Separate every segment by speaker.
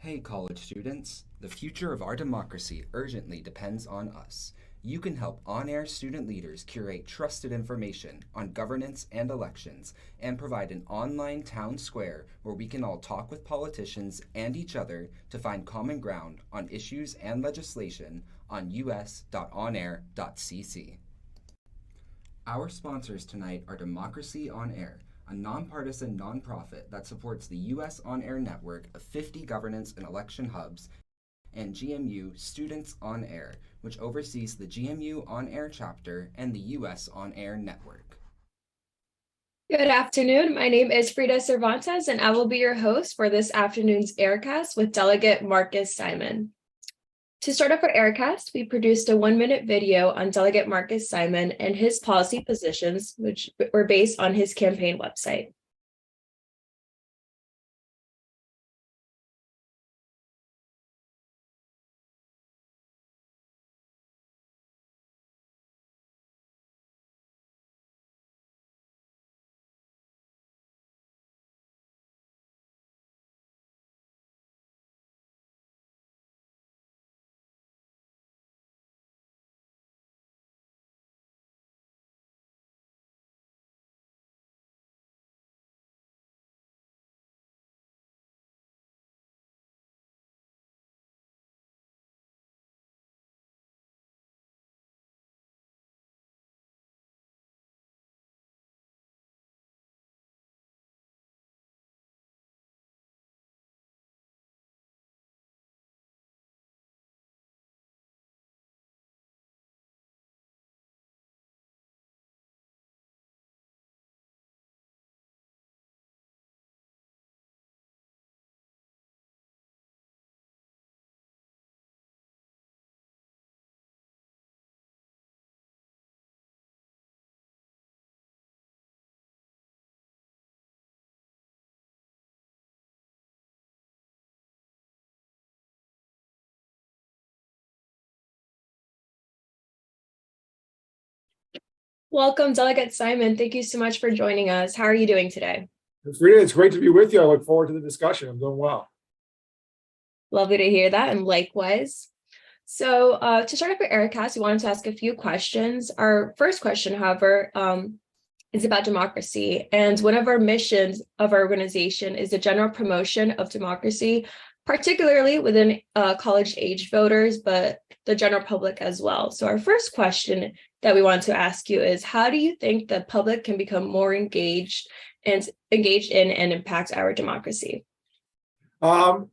Speaker 1: Hey, college students. The future of our democracy urgently depends on us. You can help on-air student leaders curate trusted information on governance and elections and provide an online town square where we can all talk with politicians and each other to find common ground on issues and legislation on us.onair.cc. Our sponsors tonight are Democracy on Air, a nonpartisan nonprofit that supports the U.S. on-air network of 50 governance and election hubs, and GMU Students on Air, which oversees the GMU on-air chapter and the U.S. on-air network.
Speaker 2: Good afternoon. My name is Frida Cervantes, and I will be your host for this afternoon's Aircast with Delegate Marcus Simon. To start off our Aircast, we produced a 1-minute video on Delegate Marcus Simon and his policy positions, which were based on his campaign website. Welcome, Delegate Simon. Thank you so much for joining us. How are you doing today?
Speaker 3: Frida, it's great to be with you. I look forward to the discussion. I'm doing well.
Speaker 2: Lovely to hear that, and likewise. So to start off our Aircast, we wanted to ask a few questions. Our first question, however, is about democracy. And one of our missions of our organization is the general promotion of democracy, particularly within college-age voters, but the general public as well. So our first question that we want to ask you is, how do you think the public can become more engaged in and impact our democracy?
Speaker 3: It's going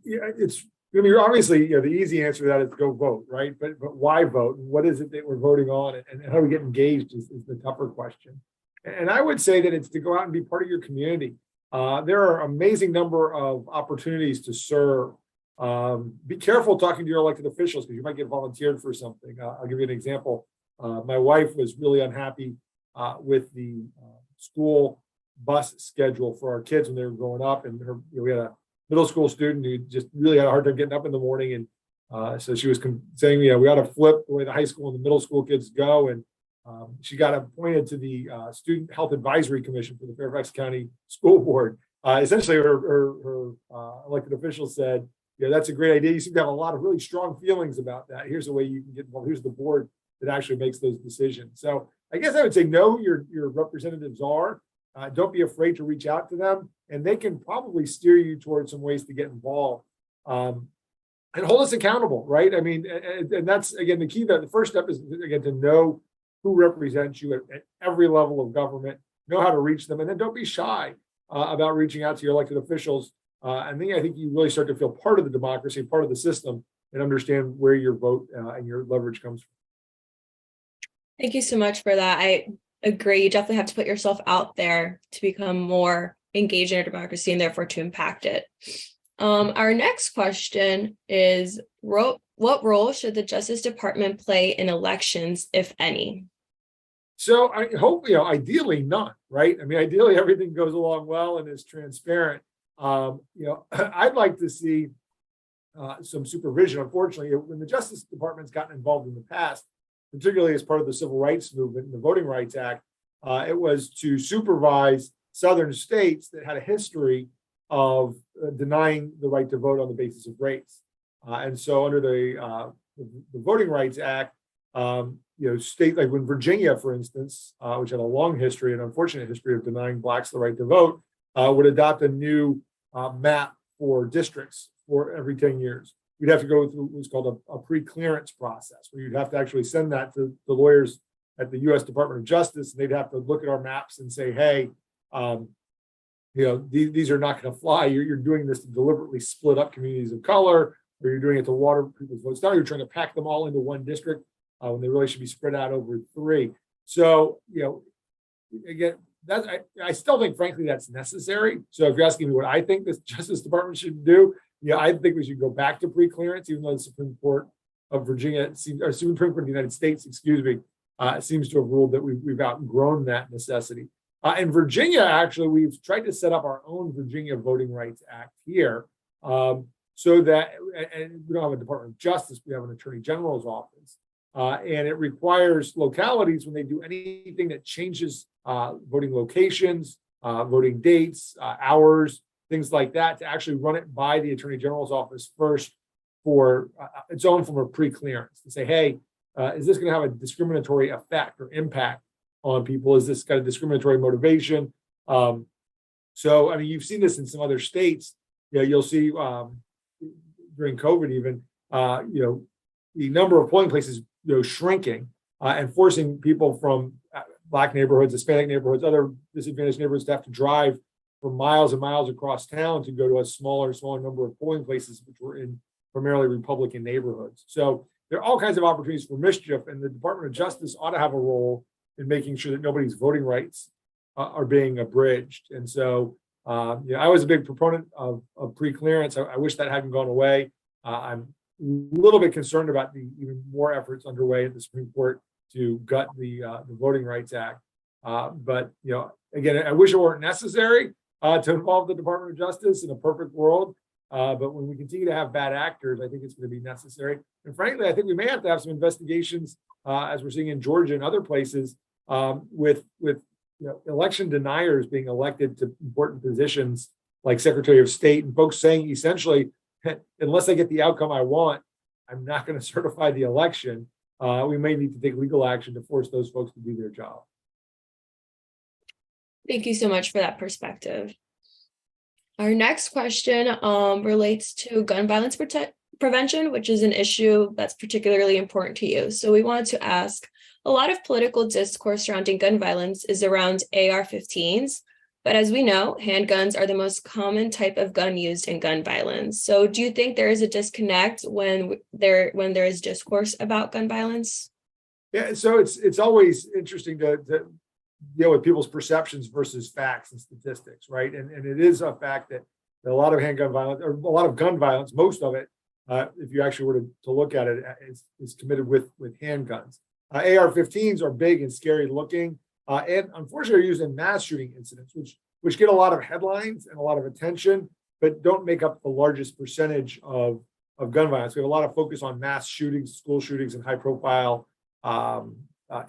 Speaker 3: to be obviously, the easy answer to that is go vote, right? But why vote? And what is it that we're voting on? And how do we get engaged is the tougher question. And I would say that it's to go out and be part of your community. There are an amazing number of opportunities to serve. Be careful talking to your elected officials because you might get volunteered for something. I'll give you an example. My wife was really unhappy with the school bus schedule for our kids when they were growing up, and we had a middle school student who just really had a hard time getting up in the morning, and so she was saying, we ought to flip the way the high school and the middle school kids go, and she got appointed to the Student Health Advisory Commission for the Fairfax County School Board. Essentially, her elected official said, that's a great idea. You seem to have a lot of really strong feelings about that. Here's the way you can get involved. Here's the board that actually makes those decisions. So I guess I would say know who your representatives are. Don't be afraid to reach out to them, and they can probably steer you towards some ways to get involved. And hold us accountable, right? I mean, and that's, again, the key. That the first step is, again, to know who represents you at every level of government, know how to reach them, and then don't be shy about reaching out to your elected officials. And then I think you really start to feel part of the democracy, part of the system, and understand where your vote and your leverage comes from.
Speaker 2: Thank you so much for that. I agree. You definitely have to put yourself out there to become more engaged in our democracy and therefore to impact it. Our next question is, what role should the Justice Department play in elections, if any?
Speaker 3: So I hope, ideally none, right? I mean, ideally everything goes along well and is transparent. I'd like to see some supervision. Unfortunately, when the Justice Department's gotten involved in the past, particularly as part of the Civil Rights Movement and the Voting Rights Act, it was to supervise southern states that had a history of denying the right to vote on the basis of race. And so under the Voting Rights Act, state like when Virginia, for instance, which had a long history, an unfortunate history of denying blacks the right to vote, would adopt a new map for districts for every 10 years. You'd have to go through what's called a pre-clearance process, where you'd have to actually send that to the lawyers at the U.S. Department of Justice, and they'd have to look at our maps and say, hey, these are not going to fly. You're doing this to deliberately split up communities of color, or you're doing it to water people's votes down. You're trying to pack them all into one district when they really should be spread out over three. So, again, I still think, frankly, that's necessary. So if you're asking me what I think the Justice Department should do, I think we should go back to pre-clearance, even though the Supreme Court of Virginia, or Supreme Court of the United States, seems to have ruled that we've outgrown that necessity. In Virginia, actually, we've tried to set up our own Virginia Voting Rights Act here, so that, and we don't have a Department of Justice, we have an Attorney General's office, and it requires localities, when they do anything that changes voting locations, voting dates, hours, things like that, to actually run it by the Attorney General's office first for its own form of pre-clearance, to say, hey, is this going to have a discriminatory effect or impact on people? Is this got a discriminatory motivation? So, I mean, you've seen this in some other states. You'll see during COVID even, the number of polling places, shrinking and forcing people from Black neighborhoods, Hispanic neighborhoods, other disadvantaged neighborhoods to have to drive for miles and miles across town to go to a smaller number of polling places, which were in primarily Republican neighborhoods. So there are all kinds of opportunities for mischief, and the Department of Justice ought to have a role in making sure that nobody's voting rights are being abridged. And so, I was a big proponent of pre-clearance. I wish that hadn't gone away. I'm a little bit concerned about the even more efforts underway at the Supreme Court to gut the Voting Rights Act. But again, I wish it weren't necessary to involve the Department of Justice in a perfect world. But when we continue to have bad actors, I think it's going to be necessary. And frankly, I think we may have to have some investigations, as we're seeing in Georgia and other places, with election deniers being elected to important positions like Secretary of State, and folks saying essentially, unless I get the outcome I want, I'm not going to certify the election. We may need to take legal action to force those folks to do their job.
Speaker 2: Thank you so much for that perspective. Our next question relates to gun violence prevention, which is an issue that's particularly important to you. So we wanted to ask, a lot of political discourse surrounding gun violence is around AR-15s, but as we know, handguns are the most common type of gun used in gun violence. So do you think there is a disconnect when there is discourse about gun violence?
Speaker 3: Yeah, so it's always interesting to deal with people's perceptions versus facts and statistics, right? And it is a fact that a lot of handgun violence, or a lot of gun violence, most of it, if you actually were to look at it, is committed with handguns. AR-15s are big and scary looking, and unfortunately are used in mass shooting incidents, which get a lot of headlines and a lot of attention, but don't make up the largest percentage of gun violence. We have a lot of focus on mass shootings, school shootings, and high profile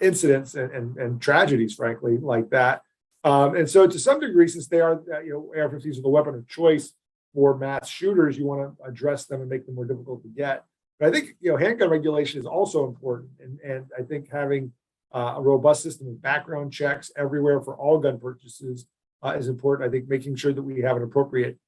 Speaker 3: incidents and tragedies, frankly, like that. And so to some degree, since they are, AR-15s are the weapon of choice for mass shooters, you want to address them and make them more difficult to get. But I think, handgun regulation is also important. And I think having a robust system of background checks everywhere for all gun purchases is important. I think making sure that we have an appropriate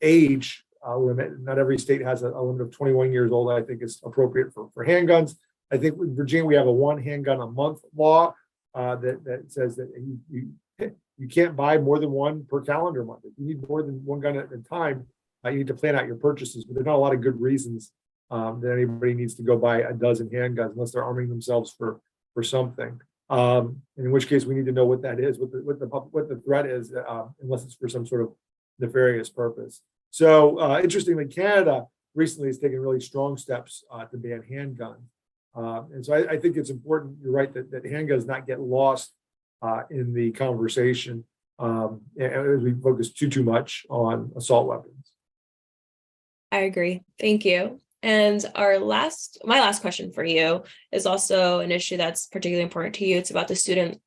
Speaker 3: age limit. Not every state has a limit of 21 years old. I think is appropriate for handguns. I think in Virginia, we have a one handgun a month law that says that you can't buy more than one per calendar month. If you need more than one gun at a time, you need to plan out your purchases. But there's not a lot of good reasons that anybody needs to go buy a dozen handguns unless they're arming themselves for something. In which case, we need to know what that is, what the threat is, unless it's for some sort of nefarious purpose. So interestingly, Canada recently has taken really strong steps to ban handguns. And so I think it's important, you're right, that handguns not get lost in the conversation as we focus too much on assault weapons.
Speaker 2: I agree. Thank you. And my last question for you is also an issue that's particularly important to you. It's about the student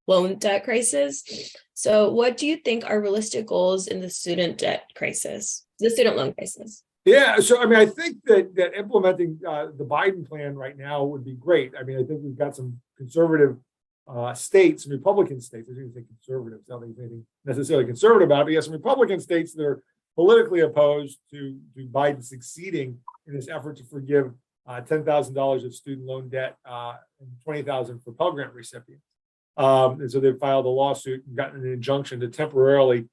Speaker 2: loan debt crisis. So what do you think are realistic goals in the student debt crisis, the student loan crisis?
Speaker 3: Yeah, so I mean, I think that implementing the Biden plan right now would be great. I mean, I think we've got some conservative states, Republican states. I shouldn't say conservative. I don't think there's anything necessarily conservative about it. But yes, some Republican states that are politically opposed to Biden succeeding in this effort to forgive $10,000 of student loan debt and $20,000 for Pell Grant recipients. And so they've filed a lawsuit and gotten an injunction to temporarily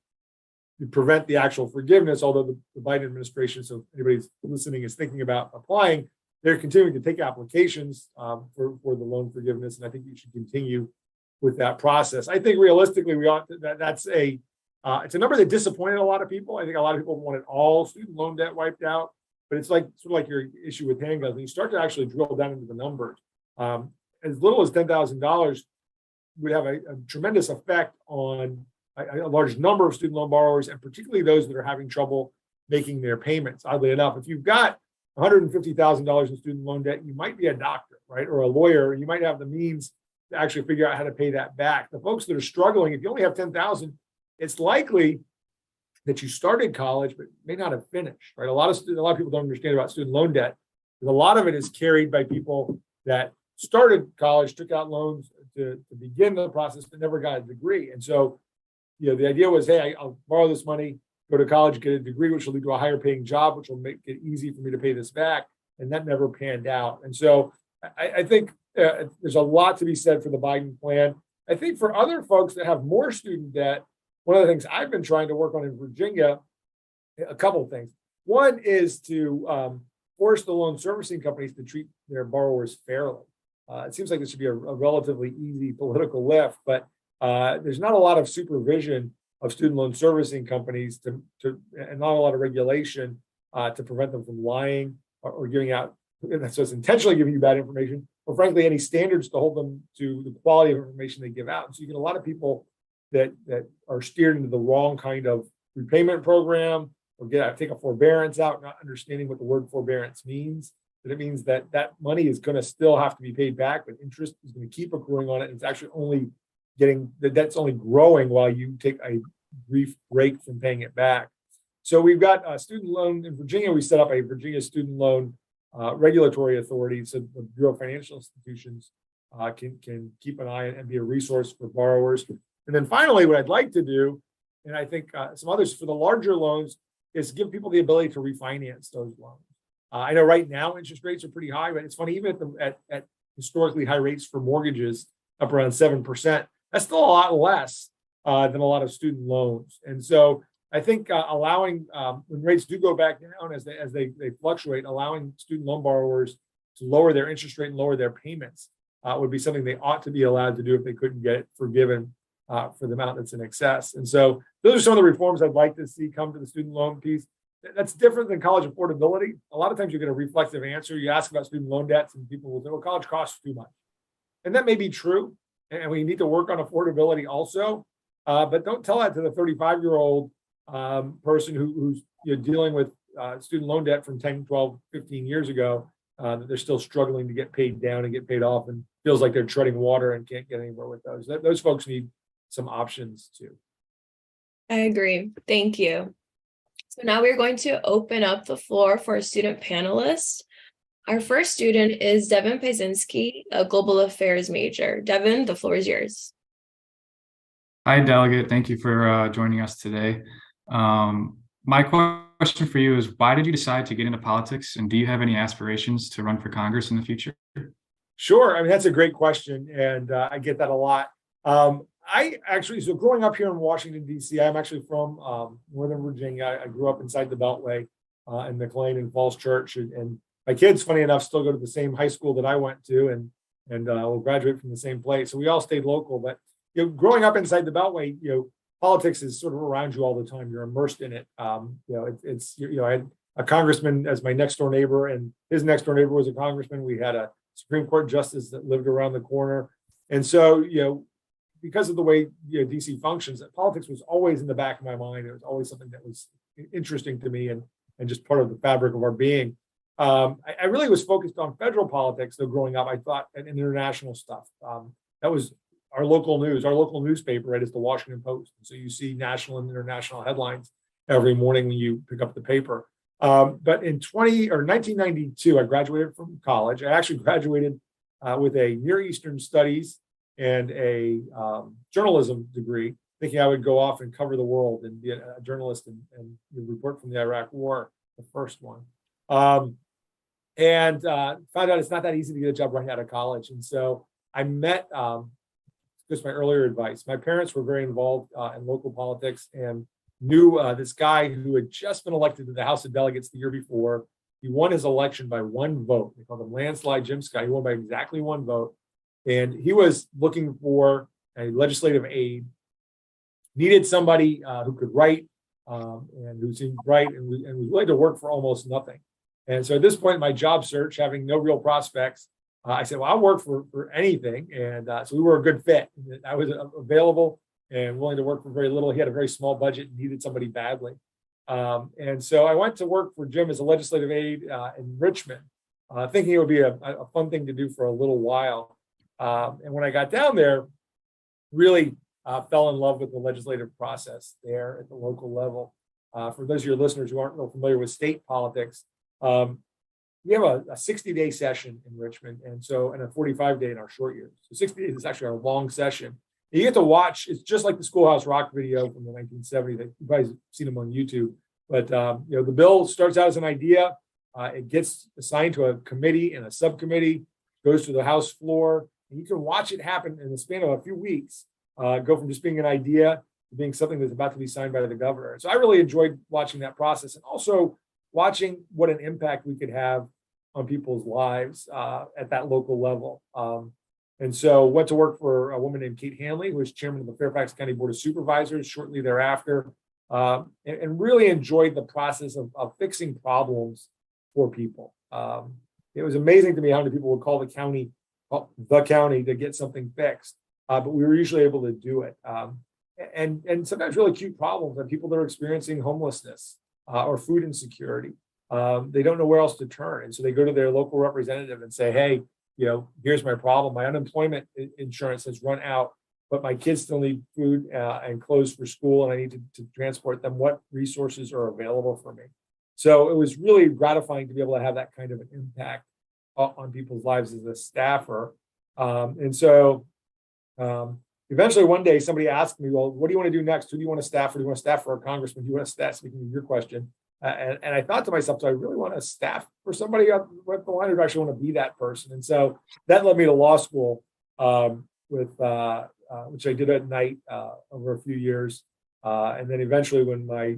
Speaker 3: prevent the actual forgiveness, although the Biden administration, so anybody who's listening is thinking about applying, they're continuing to take applications for the loan forgiveness, and I think you should continue with that process. I think realistically, we ought to, that's it's a number that disappointed a lot of people. I think a lot of people wanted all student loan debt wiped out, but it's like sort of like your issue with handguns. When you start to actually drill down into the numbers, as little as $10,000 would have a tremendous effect on a large number of student loan borrowers, and particularly those that are having trouble making their payments. Oddly enough, if you've got $150,000 in student loan debt, you might be a doctor, right, or a lawyer. You might have the means to actually figure out how to pay that back. The folks that are struggling, if you only have $10,000, it's likely that you started college but may not have finished, right? A lot of people don't understand about student loan debt. A lot of it is carried by people that started college, took out loans to begin the process, but never got a degree. And so, the idea was, hey, I'll borrow this money, go to college, get a degree, which will lead to a higher paying job, which will make it easy for me to pay this back. And that never panned out. And so I think there's a lot to be said for the Biden plan. I think for other folks that have more student debt, one of the things I've been trying to work on in Virginia, a couple of things. One is to force the loan servicing companies to treat their borrowers fairly. It seems like this should be a relatively easy political lift, but there's not a lot of supervision of student loan servicing companies and not a lot of regulation to prevent them from lying or giving out, so it's intentionally giving you bad information, or frankly, any standards to hold them to the quality of information they give out. And so you get a lot of people that are steered into the wrong kind of repayment program, or take a forbearance out, not understanding what the word forbearance means. That it means that money is going to still have to be paid back, but interest is going to keep accruing on it. And it's actually only the debt's only growing while you take a brief break from paying it back. So we've got a student loan in Virginia. We set up a Virginia student loan regulatory authority, so the Bureau of Financial Institutions can keep an eye and be a resource for borrowers. And then finally, what I'd like to do, and I think some others for the larger loans, is give people the ability to refinance those loans. I know right now interest rates are pretty high, but it's funny, even at historically high rates for mortgages, up around 7%, that's still a lot less than a lot of student loans. And so I think allowing, when rates do go back down as they fluctuate, allowing student loan borrowers to lower their interest rate and lower their payments would be something they ought to be allowed to do if they couldn't get it forgiven for the amount that's in excess. And so those are some of the reforms I'd like to see come to the student loan piece. That's different than college affordability. A lot of times you get a reflexive answer. You ask about student loan debts and people will say, well, college costs too much. And that may be true. And we need to work on affordability also. But don't tell that to the 35-year-old person who's dealing with student loan debt from 10, 12, 15 years ago, that they're still struggling to get paid down and get paid off and feels like they're treading water and can't get anywhere with those. Those folks need some options too.
Speaker 2: I agree. Thank you. So now we're going to open up the floor for a student panelist. Our first student is Devin Pieczynski, a global affairs major. Devin, the floor is yours.
Speaker 4: Hi, Delegate. Thank you for joining us today. My question for you is, why did you decide to get into politics, and do you have any aspirations to run for Congress in the future?
Speaker 3: Sure. I mean, that's a great question, and I get that a lot. So growing up here in Washington, D.C., I'm actually from Northern Virginia. I grew up inside the Beltway in McLean and Falls Church. And my kids, funny enough, still go to the same high school that I went to and will graduate from the same place. So we all stayed local. But growing up inside the Beltway, politics is sort of around you all the time. You're immersed in it. I had a congressman as my next door neighbor, and his next door neighbor was a congressman. We had a Supreme Court justice that lived around the corner. And so, because of the way DC functions, that politics was always in the back of my mind. It was always something that was interesting to me and just part of the fabric of our being. I really was focused on federal politics, though, growing up. I thought, and international stuff. That was our local news, our local newspaper, right, is the Washington Post. So you see national and international headlines every morning when you pick up the paper. But in 1992, I graduated from college. I actually graduated with a Near Eastern Studies and a journalism degree, thinking I would go off and cover the world and be a journalist and report from the Iraq War, the first one. And found out it's not that easy to get a job right out of college. And so I met, just my earlier advice, my parents were very involved in local politics and knew this guy who had just been elected to the House of Delegates the year before. He won his election by one vote. They called him Landslide Jim Scott. He won by exactly one vote. And he was looking for a legislative aide, needed somebody who could write and who seemed bright and was willing to work for almost nothing. And so at this point in my job search, having no real prospects, I said, well, I'll work for anything. And so we were a good fit. I was available and willing to work for very little. He had a very small budget and needed somebody badly. And so I went to work for Jim as a legislative aide in Richmond, thinking it would be a fun thing to do for a little while. And when I got down there, really fell in love with the legislative process there at the local level. For those of your listeners who aren't real familiar with state politics, we have a 60-day session in Richmond, and a 45-day in our short years. So 60 days is actually our long session. And you get to watch. It's just like the Schoolhouse Rock video from the 1970s. You guys have seen them on YouTube. But the bill starts out as an idea. It gets assigned to a committee and a subcommittee, goes to the House floor, and you can watch it happen in the span of a few weeks. Go from just being an idea to being something that's about to be signed by the governor. So I really enjoyed watching that process, and also watching what an impact we could have on people's lives at that local level. And so went to work for a woman named Kate Hanley, who was chairman of the Fairfax County Board of Supervisors shortly thereafter, and really enjoyed the process of fixing problems for people. It was amazing to me how many people would call the county to get something fixed, but we were usually able to do it. And sometimes really cute problems that people that are experiencing homelessness or food insecurity. They don't know where else to turn. And so they go to their local representative and say, hey, here's my problem. My unemployment insurance has run out, but my kids still need food and clothes for school, and I need to transport them. What resources are available for me? So it was really gratifying to be able to have that kind of an impact on people's lives as a staffer. Eventually one day somebody asked me, well, what do you want to do next? Who do you want to staff for? Do you want to staff for a congressman? Do you want to staff, speaking of your question? And I thought to myself, do I really want to staff for somebody up the line, or do I actually want to be that person? And so that led me to law school, which I did at night over a few years. And then eventually when my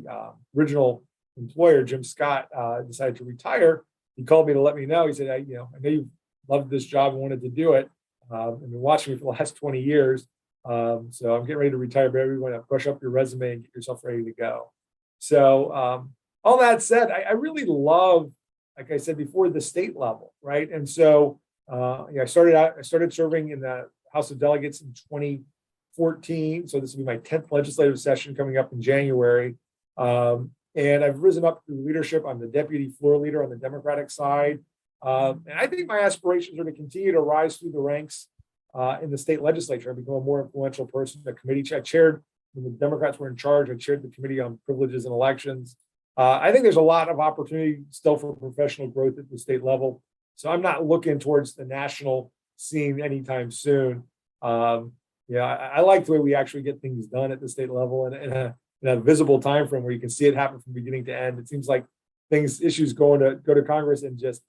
Speaker 3: original employer, Jim Scott, decided to retire, he called me to let me know. He said, I know you loved this job and wanted to do it. And been watching me for the last 20 years. So I'm getting ready to retire, but you want to brush up your resume and get yourself ready to go. So all that said, I really love, like I said before, the state level, right? And so I started serving in the House of Delegates in 2014. So this will be my 10th legislative session coming up in January. And I've risen up through leadership. I'm the deputy floor leader on the Democratic side. And I think my aspirations are to continue to rise through the ranks in the state legislature. I become a more influential person. The committee I chaired, when the Democrats were in charge, I chaired the Committee on Privileges and Elections. I think there's a lot of opportunity still for professional growth at the state level. So I'm not looking towards the national scene anytime soon. I like the way we actually get things done at the state level and in a visible time frame where you can see it happen from beginning to end. It seems like issues go to Congress and just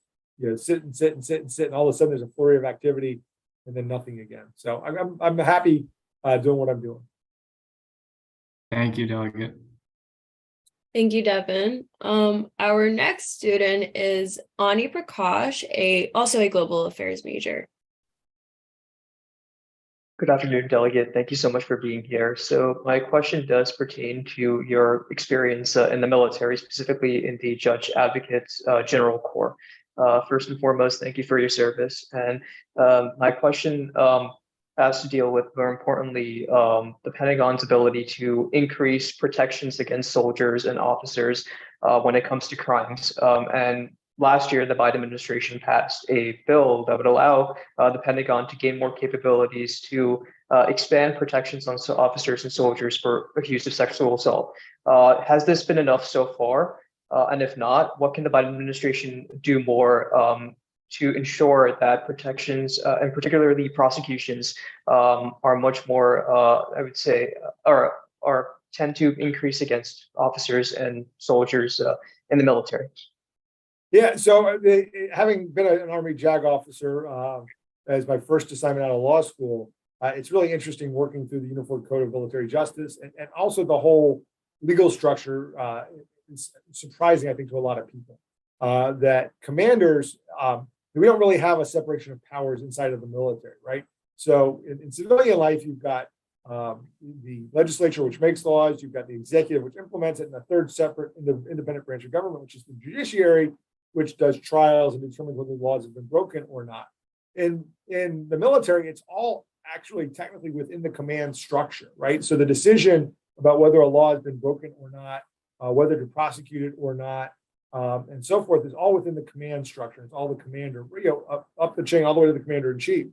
Speaker 3: sit, and all of a sudden there's a flurry of activity and then nothing again. So I'm happy doing what I'm doing.
Speaker 4: Thank you, Delegate.
Speaker 2: Thank you, Devin. Our next student is Prakash, also a global affairs major.
Speaker 5: Good afternoon, Delegate. Thank you so much for being here. So my question does pertain to your experience in the military, specifically in the Judge Advocate General Corps. First and foremost, thank you for your service. And my question has to deal with, more importantly, the Pentagon's ability to increase protections against soldiers and officers when it comes to crimes. And last year, the Biden administration passed a bill that would allow the Pentagon to gain more capabilities to expand protections on officers and soldiers for accused of sexual assault. Has this been enough so far? And if not, what can the Biden administration do more to ensure that protections, and particularly prosecutions, are much more, I would say, are tend to increase against officers and soldiers in the military?
Speaker 3: Yeah, so having been an Army JAG officer as my first assignment out of law school, it's really interesting working through the Uniform Code of Military Justice and also the whole legal structure. It's surprising, I think, to a lot of people that commanders, we don't really have a separation of powers inside of the military, right? So in civilian life, you've got the legislature, which makes laws, you've got the executive, which implements it, and the third separate independent branch of government, which is the judiciary, which does trials and determines whether laws have been broken or not. In the military, it's all actually technically within the command structure, right? So the decision about whether a law has been broken or not, whether to prosecute it or not, and so forth, is all within the command structure. It's all the commander, up the chain, all the way to the commander in chief.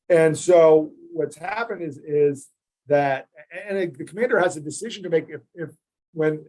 Speaker 3: And so what's happened is that, and the commander has a decision to make if when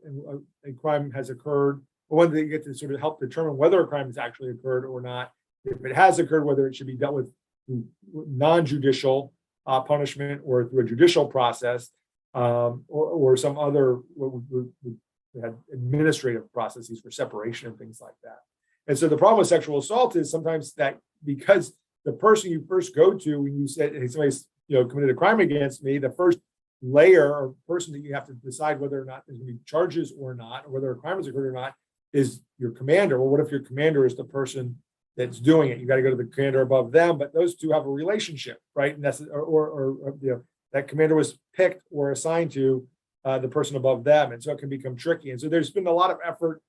Speaker 3: a crime has occurred, or when they get to sort of help determine whether a crime has actually occurred or not. If it has occurred, whether it should be dealt with through non-judicial punishment or through a judicial process, or some other we had administrative processes for separation and things like that. And so the problem with sexual assault is sometimes that because the person you first go to when you say, hey, somebody's committed a crime against me, the first layer or person that you have to decide whether or not there's going to be charges or not, or whether a crime has occurred or not, is your commander. Well, what if your commander is the person that's doing it? You got to go to the commander above them, but those two have a relationship, right? And that's, that commander was picked or assigned to the person above them, and so it can become tricky. And so there's been a lot of effort,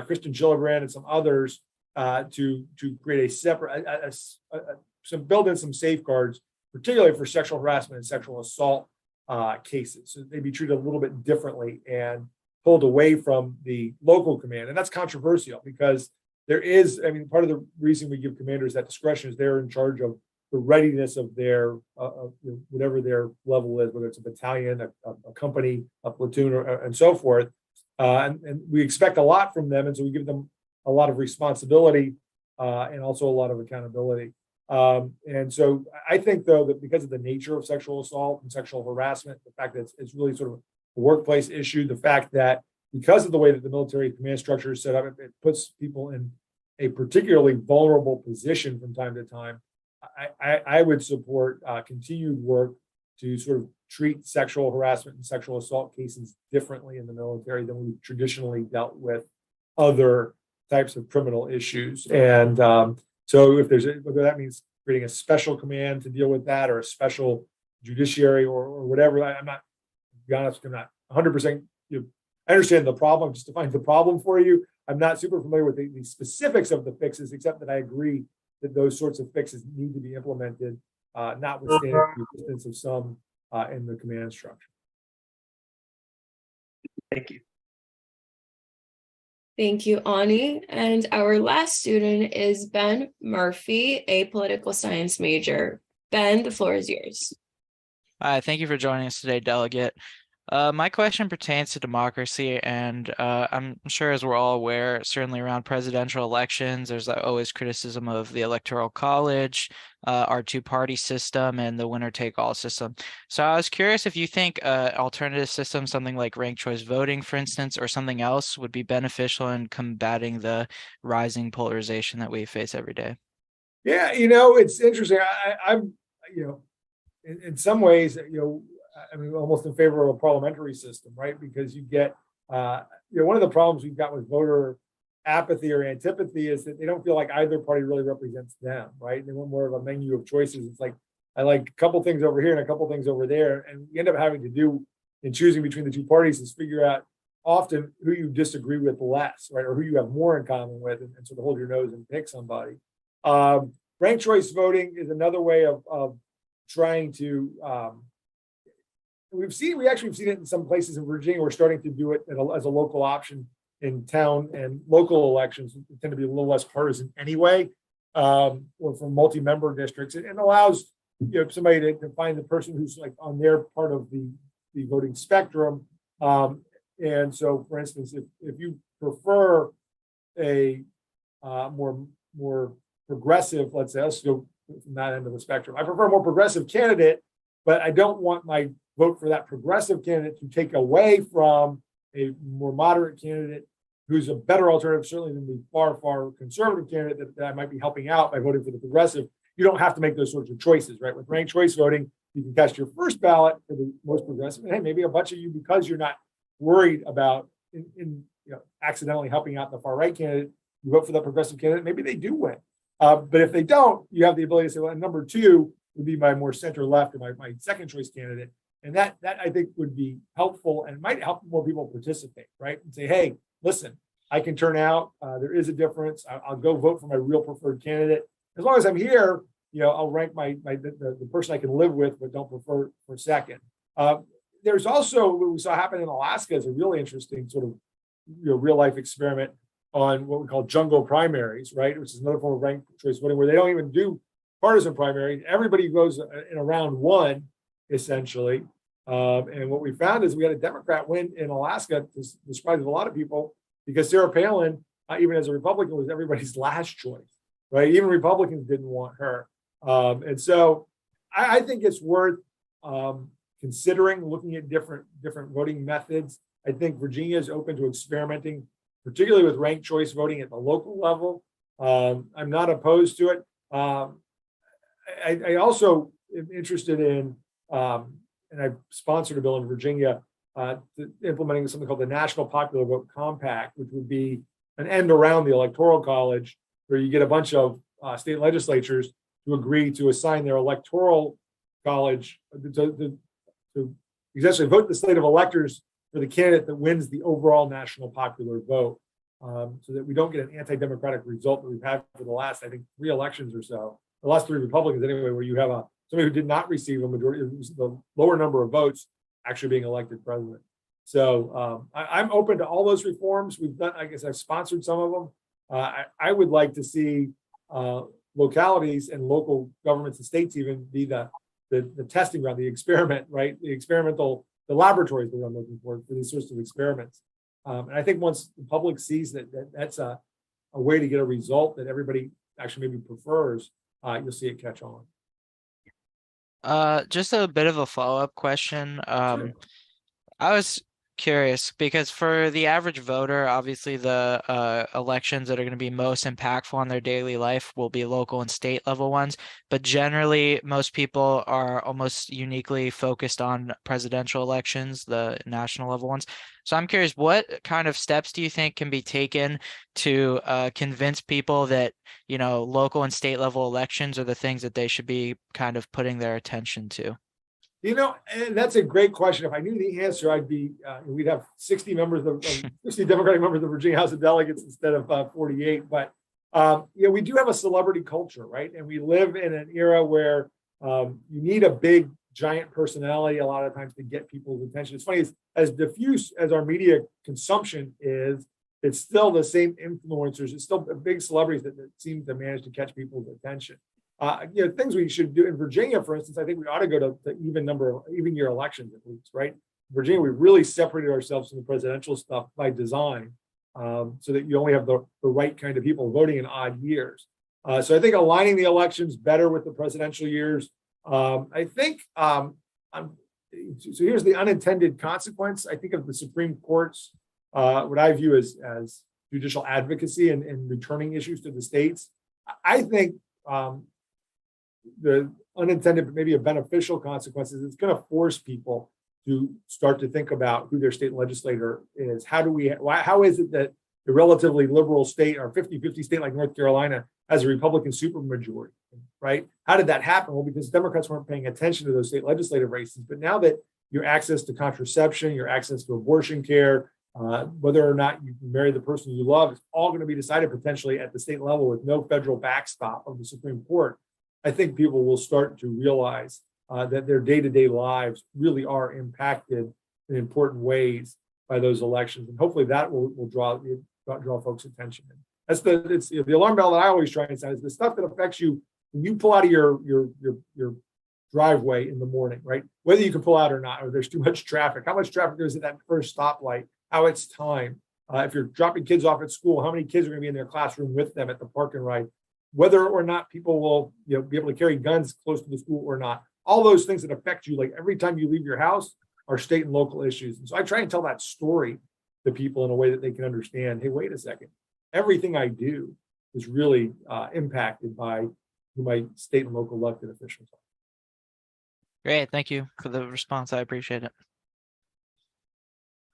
Speaker 3: Kristen Gillibrand and some others, to create a separate, build in some safeguards, particularly for sexual harassment and sexual assault cases, so they be treated a little bit differently and pulled away from the local command. And that's controversial because there is, part of the reason we give commanders that discretion is they're in charge of the readiness of their, whatever their level is, whether it's a battalion, a company, a platoon, and so forth. And we expect a lot from them. And so we give them a lot of responsibility and also a lot of accountability. And so I think, though, that because of the nature of sexual assault and sexual harassment, the fact that it's really sort of a workplace issue, the fact that because of the way that the military command structure is set up, it puts people in a particularly vulnerable position from time to time. I would support continued work to sort of treat sexual harassment and sexual assault cases differently in the military than we've traditionally dealt with other types of criminal issues. And so if there's whether that means creating a special command to deal with that, or a special judiciary, or whatever, I'm not, to be honest, I'm not 100%. I understand the problem. Just to find the problem for you, I'm not super familiar with the specifics of the fixes, except that I agree that those sorts of fixes need to be implemented, notwithstanding the existence of some in the command structure.
Speaker 5: Thank you.
Speaker 2: Thank you, Ani. And our last student is Ben Murphy, a political science major. Ben, the floor is yours.
Speaker 6: Hi, thank you for joining us today, Delegate. My question pertains to democracy, and I'm sure, as we're all aware, certainly around presidential elections, there's always criticism of the Electoral College, our two-party system, and the winner-take-all system. So I was curious if you think alternative system, something like ranked choice voting, for instance, or something else would be beneficial in combating the rising polarization that we face every day.
Speaker 3: Yeah, it's interesting. I'm, in some ways, almost in favor of a parliamentary system, right? Because you get, one of the problems we've got with voter apathy or antipathy is that they don't feel like either party really represents them, right? They want more of a menu of choices. It's like, I like a couple things over here and a couple things over there. And you end up having to do in choosing between the two parties is figure out often who you disagree with less, right? Or who you have more in common with, and sort of hold your nose and pick somebody. Ranked choice voting is another way of trying to, we've actually seen it in some places in Virginia. We're starting to do it as a local option in town and local elections tend to be a little less partisan anyway, or from multi-member districts, and allows somebody to find the person who's like on their part of the voting spectrum. And so, for instance, if you prefer a more progressive, let's say, let's go from that end of the spectrum. I prefer a more progressive candidate, but I don't want my vote for that progressive candidate to take away from a more moderate candidate who's a better alternative, certainly than the far conservative candidate that I might be helping out by voting for the progressive. You don't have to make those sorts of choices, right? With ranked choice voting, you can cast your first ballot for the most progressive, and hey, maybe a bunch of you, because you're not worried about accidentally helping out the far right candidate, you vote for the progressive candidate. Maybe they do win, but if they don't, you have the ability to say, well, number two would be my more center left or my second choice candidate, and that I think would be helpful and might help more people participate, right? And say, hey, listen, I can turn out. There is a difference. I'll go vote for my real preferred candidate. As long as I'm here, I'll rank the person I can live with, but don't prefer for second. There's also what we saw happen in Alaska is a really interesting sort of real life experiment on what we call jungle primaries, right? Which is another form of ranked choice voting where they don't even do partisan primaries. Everybody goes in a round one, essentially. And what we found is we had a Democrat win in Alaska, to the surprise of a lot of people, because Sarah Palin, even as a Republican, was everybody's last choice, right? Even Republicans didn't want her. And so I think it's worth considering looking at different voting methods. I think Virginia is open to experimenting, particularly with ranked choice voting at the local level. I'm not opposed to it. I also am interested in, and I've sponsored a bill in Virginia implementing something called the National Popular Vote Compact, which would be an end around the Electoral College, where you get a bunch of state legislatures to agree to assign their Electoral College to essentially vote the slate of electors for the candidate that wins the overall national popular vote, so that we don't get an anti-democratic result that we've had for the last, I think, 3 elections or so, the last 3 Republicans anyway, where you have somebody who did not receive a majority, the lower number of votes actually being elected president. So I'm open to all those reforms. We've done, I guess I've sponsored some of them. I would like to see localities and local governments and states even be the testing ground, the experiment, right? The laboratories that I'm looking for these sorts of experiments. And I think once the public sees that that's a way to get a result that everybody actually maybe prefers, you'll see it catch on.
Speaker 6: Just a bit of a follow-up question.
Speaker 3: Sure.
Speaker 6: I was curious because for the average voter, obviously the elections that are going to be most impactful on their daily life will be local and state level ones. But generally, most people are almost uniquely focused on presidential elections, the national level ones. So I'm curious, what kind of steps do you think can be taken to convince people that, local and state level elections are the things that they should be kind of putting their attention to?
Speaker 3: And that's a great question. If I knew the answer, we'd have 60 Democratic members of the Virginia House of Delegates instead of 48. But we do have a celebrity culture, right? And we live in an era where you need a big, giant personality a lot of times to get people's attention. It's funny, as diffuse as our media consumption is, it's still the same influencers. It's still big celebrities that seem to manage to catch people's attention. Things we should do in Virginia, for instance, I think we ought to go to even year elections at least, right? In Virginia, we really separated ourselves from the presidential stuff by design, so that you only have the right kind of people voting in odd years. So I think aligning the elections better with the presidential years. I think, so here's the unintended consequence. I think of the Supreme Court's, what I view as judicial advocacy and returning issues to the states. I think, the unintended, but maybe a beneficial consequences, it's going to force people to start to think about who their state legislator is. How is it that a relatively liberal state or 50-50 state like North Carolina has a Republican supermajority, right? How did that happen? Well, because Democrats weren't paying attention to those state legislative races. But now that your access to contraception, your access to abortion care, whether or not you can marry the person you love, is all going to be decided potentially at the state level with no federal backstop of the Supreme Court. I think people will start to realize that their day-to-day lives really are impacted in important ways by those elections. And hopefully that will draw folks' attention. That's the alarm bell that I always try and sound is the stuff that affects you when you pull out of your driveway in the morning, right? Whether you can pull out or not, or there's too much traffic, how much traffic there is at that first stoplight, how it's timed. If you're dropping kids off at school, how many kids are going to be in their classroom with them at the park and ride, whether or not people will be able to carry guns close to the school or not. All those things that affect you, like every time you leave your house, are state and local issues. And so I try and tell that story to people in a way that they can understand, hey, wait a second, everything I do is really impacted by who my state and local elected officials are.
Speaker 6: Great. Thank you for the response. I appreciate it.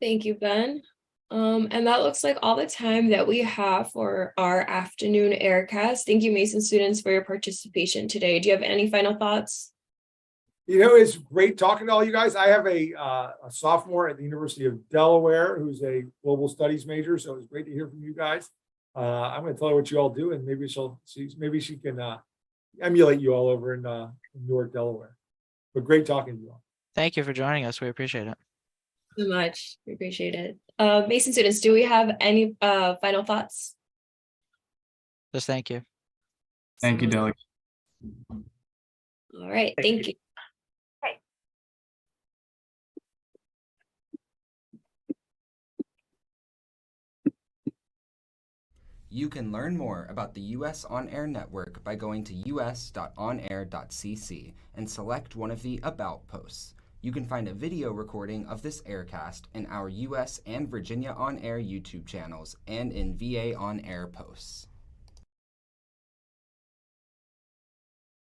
Speaker 2: Thank you, Ben. And that looks like all the time that we have for our afternoon Aircast. Thank you, Mason students, for your participation today. Do you have any final thoughts?
Speaker 3: It's great talking to all you guys. I have a sophomore at the University of Delaware who's a global studies major, so it's great to hear from you guys. I'm going to tell her what you all do, and maybe she can emulate you all over in Newark, Delaware. But great talking to you all.
Speaker 6: Thank you for joining us. We appreciate it.
Speaker 2: So much. We appreciate it. Mason students, do we have any final thoughts?
Speaker 6: Just thank you.
Speaker 4: Thank you, Delegate.
Speaker 2: All right. Thank you.
Speaker 1: You can learn more about the US On Air network by going to us.onair.cc and select one of the About posts. You can find a video recording of this Aircast in our US and Virginia On Air YouTube channels and in VA On Air posts.